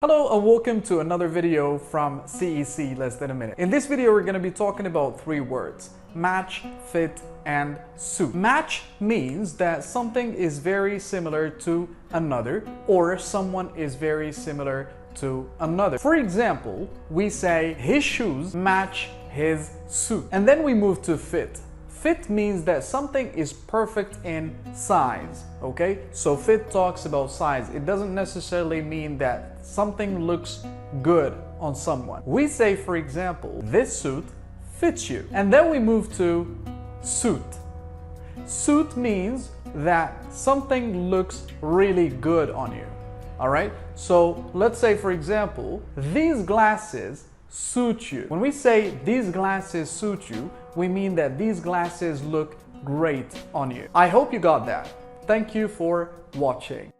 Hello and welcome to another video from CEC Less Than a Minute. In this video we're going to be talking about three words: match, fit, and suit. Match means that something is very similar to another, or someone is very similar to another. For example, we say his shoes match his suit. And then we move to fit. Fit means that something is perfect in size, okay? So fit talks about size. It doesn't necessarily mean that something looks good on someone. We say, for example, this suit fits you. And then we move to suit. Suit means that something looks really good on you, all right? So let's say, for example, these glasses suit you. When we say these glasses suit you, we mean that these glasses look great on you. I hope you got that. Thank you for watching.